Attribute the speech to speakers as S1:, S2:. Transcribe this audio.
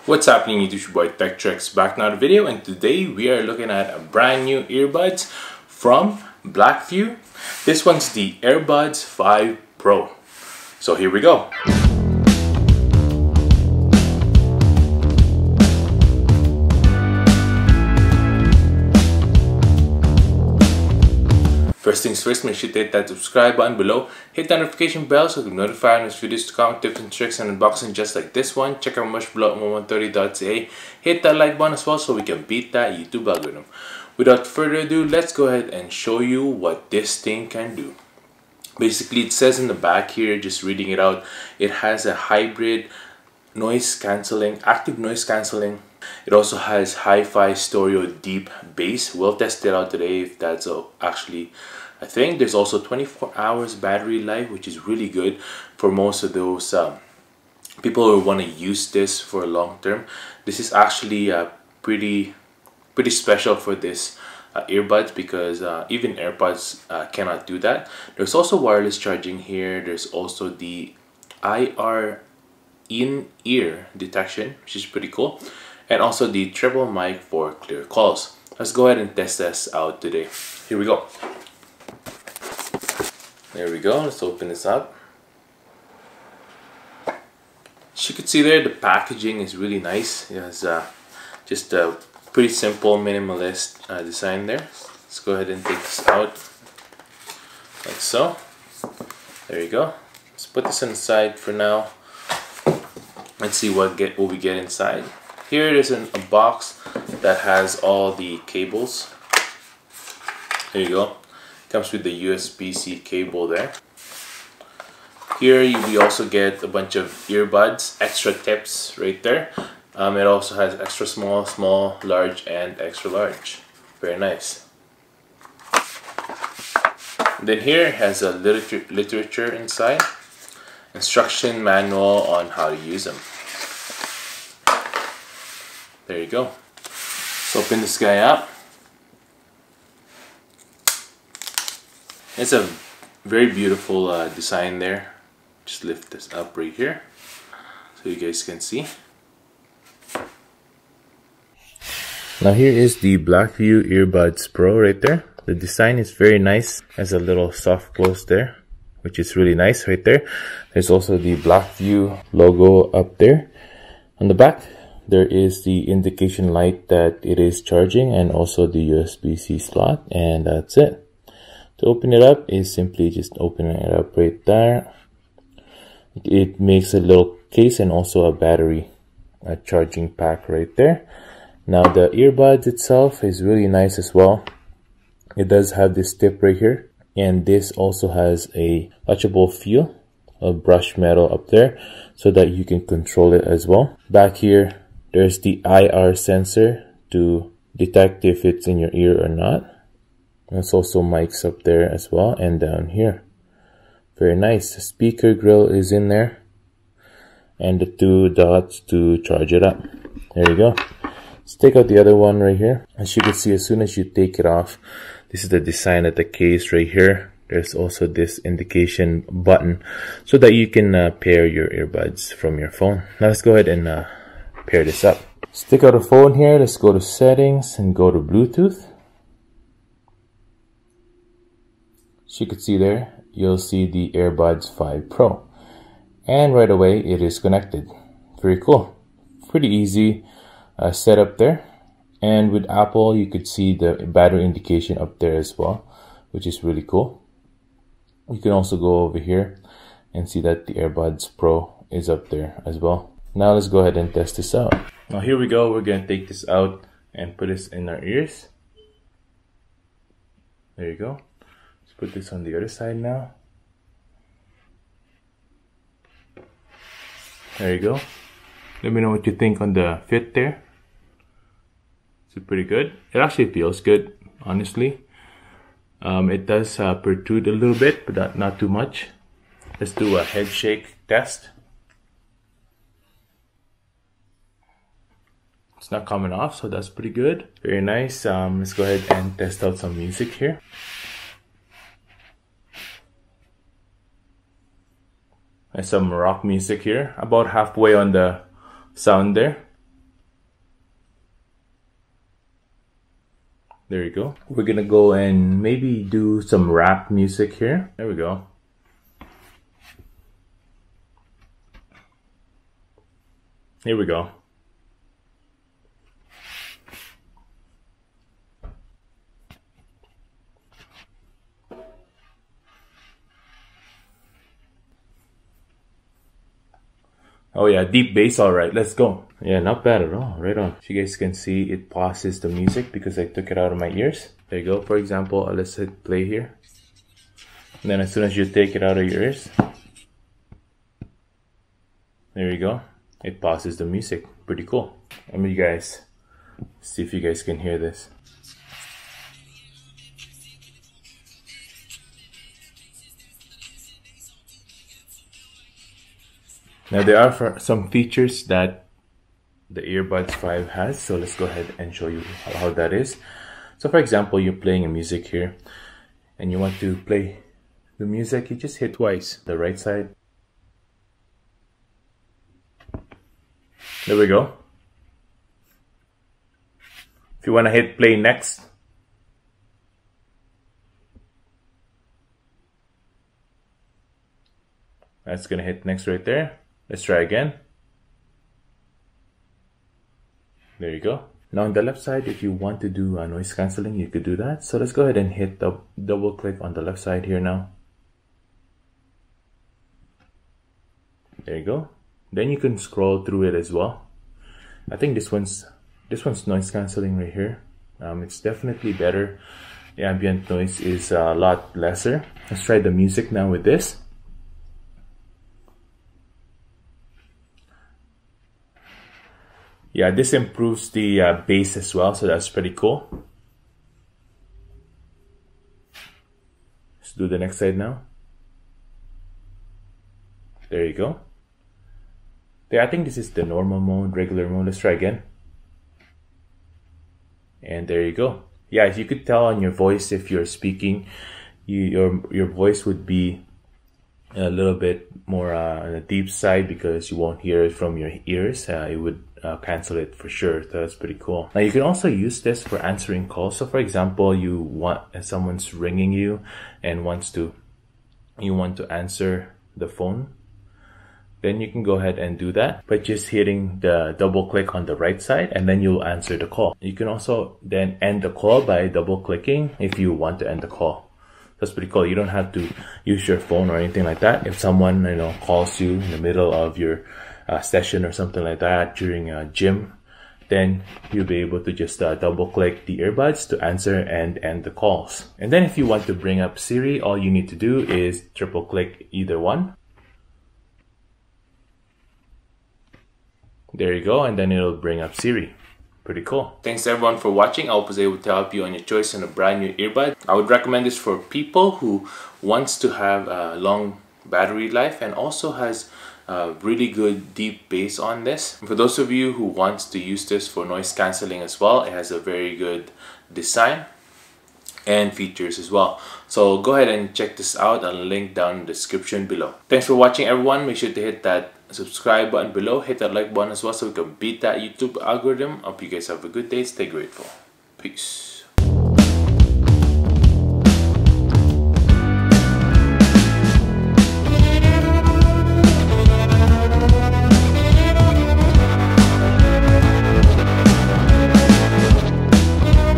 S1: What's happening, YouTube? Your boy TechTrex back in another video, and today we are looking at a brand new earbuds from Blackview. This one's the AirBuds 5 Pro. So here we go. First things first, make sure to hit that subscribe button below, hit that notification bell so you can notify when there's videos to come, tips and tricks and unboxing just like this one. Check out much below at 1130.ca. Hit that like button as well so we can beat that YouTube algorithm. Without further ado, let's go ahead and show you what this thing can do. Basically, it says in the back here, just reading it out, it has a hybrid noise cancelling, active noise cancelling. It also has hi-fi stereo deep bass. We'll test it out today if that's actually a thing. There's also 24 hours battery life, which is really good for most of those people who want to use this for a long term. This is actually pretty special for this earbuds, because even AirPods cannot do that. There's also wireless charging here. There's also the IR in-ear detection, which is pretty cool. And also the triple mic for clear calls. Let's go ahead and test this out today. Here we go. There we go. Let's open this up. As you can see there, the packaging is really nice. It has just a pretty simple minimalist design there. Let's go ahead and take this out like so. There you go. Let's put this on the side for now. Let's see what we get inside. Here it is in a box that has all the cables. There you go. Comes with the USB-C cable there. Here we also get a bunch of earbuds, extra tips right there. It also has extra small, small, large, and extra large. Very nice. Then here it has a literature inside. Instruction manual on how to use them. There you go. Let's open this guy up. It's a very beautiful design there. Just lift this up right here so you guys can see. Now here is the Blackview Earbuds Pro right there. The design is very nice. Has a little soft close there, which is really nice right there. There's also the Blackview logo up there. On the back, there is the indication light that it is charging, and also the USB-C slot, and that's it. To open it up is simply just opening it up right there. It makes a little case and also a battery, a charging pack right there. Now the earbuds itself is really nice as well. It does have this tip right here, and this also has a touchable feel of brushed metal up there so that you can control it as well. Back here, there's the IR sensor to detect if it's in your ear or not. There's also mics up there as well, and down here. Very nice. The speaker grill is in there, and the 2 dots to charge it up. There you go. Let's take out the other one right here. As you can see, as soon as you take it off, this is the design of the case right here. There's also this indication button so that you can pair your earbuds from your phone. Now let's go ahead and pair this up. Let's take out a phone here. Let's go to settings and go to Bluetooth. As you can see there, you'll see the AirBuds 5 Pro. And right away, it is connected. Very cool. Pretty easy setup there. And with Apple, you could see the battery indication up there as well, which is really cool. You can also go over here and see that the AirBuds Pro is up there as well. Now let's go ahead and test this out. Now here we go. We're going to take this out and put this in our ears. There you go. Let's put this on the other side now. There you go. Let me know what you think on the fit there. It's pretty good. It actually feels good, honestly. It does protrude a little bit, but not too much. Let's do a head shake test. It's not coming off, so that's pretty good. Very nice. Let's go ahead and test out some music here. There's some rock music here, about halfway on the sound there. There you go. We're gonna go and maybe do some rap music here. There we go. Here we go. Oh yeah, deep bass, alright, let's go. Yeah, not bad at all, right on. So you guys can see it pauses the music because I took it out of my ears. There you go, for example, let's hit play here. And then as soon as you take it out of your ears, there you go, it pauses the music. Pretty cool. Let me guys, see if you guys can hear this. Now there are some features that the Earbuds 5 has, so let's go ahead and show you how that is. So for example, you're playing a music here and you want to play the music, you just hit twice the right side. There we go. If you want to hit play next, that's gonna hit next right there. Let's try again. There you go. Now on the left side, if you want to do noise cancelling, you could do that. So let's go ahead and hit the double click on the left side here now. There you go. Then you can scroll through it as well. I think this one's noise cancelling right here. It's definitely better. The ambient noise is a lot lesser. Let's try the music now with this. Yeah, this improves the bass as well, so that's pretty cool. Let's do the next side now. There you go. I think this is the normal mode, regular mode. Let's try again. And there you go. Yeah, as you could tell on your voice, if you're speaking, your voice would be a little bit more on the deep side because you won't hear it from your ears. It would cancel it for sure. So that's pretty cool. Now you can also use this for answering calls. So for example, someone's ringing you and you want to answer the phone. Then you can go ahead and do that by just hitting the double click on the right side, and then you'll answer the call. You can also then end the call by double clicking if you want to end the call. That's pretty cool. You don't have to use your phone or anything like that. If someone calls you in the middle of your session or something like that during a gym, then you'll be able to just double click the earbuds to answer and end the calls. And then if you want to bring up Siri, all you need to do is triple click either one. There you go, and then it'll bring up Siri. Pretty cool. Thanks everyone for watching. I hope I was able to help you on your choice on a brand new earbud. I would recommend this for people who wants to have a long battery life and also has really good deep bass on this. And for those of you who wants to use this for noise cancelling as well, it has a very good design and features as well. So go ahead and check this out. I'll link down in the description below. Thanks for watching everyone. Make sure to hit that subscribe button below, hit that like button as well so we can beat that YouTube algorithm. Hope you guys have a good day. Stay grateful. Peace.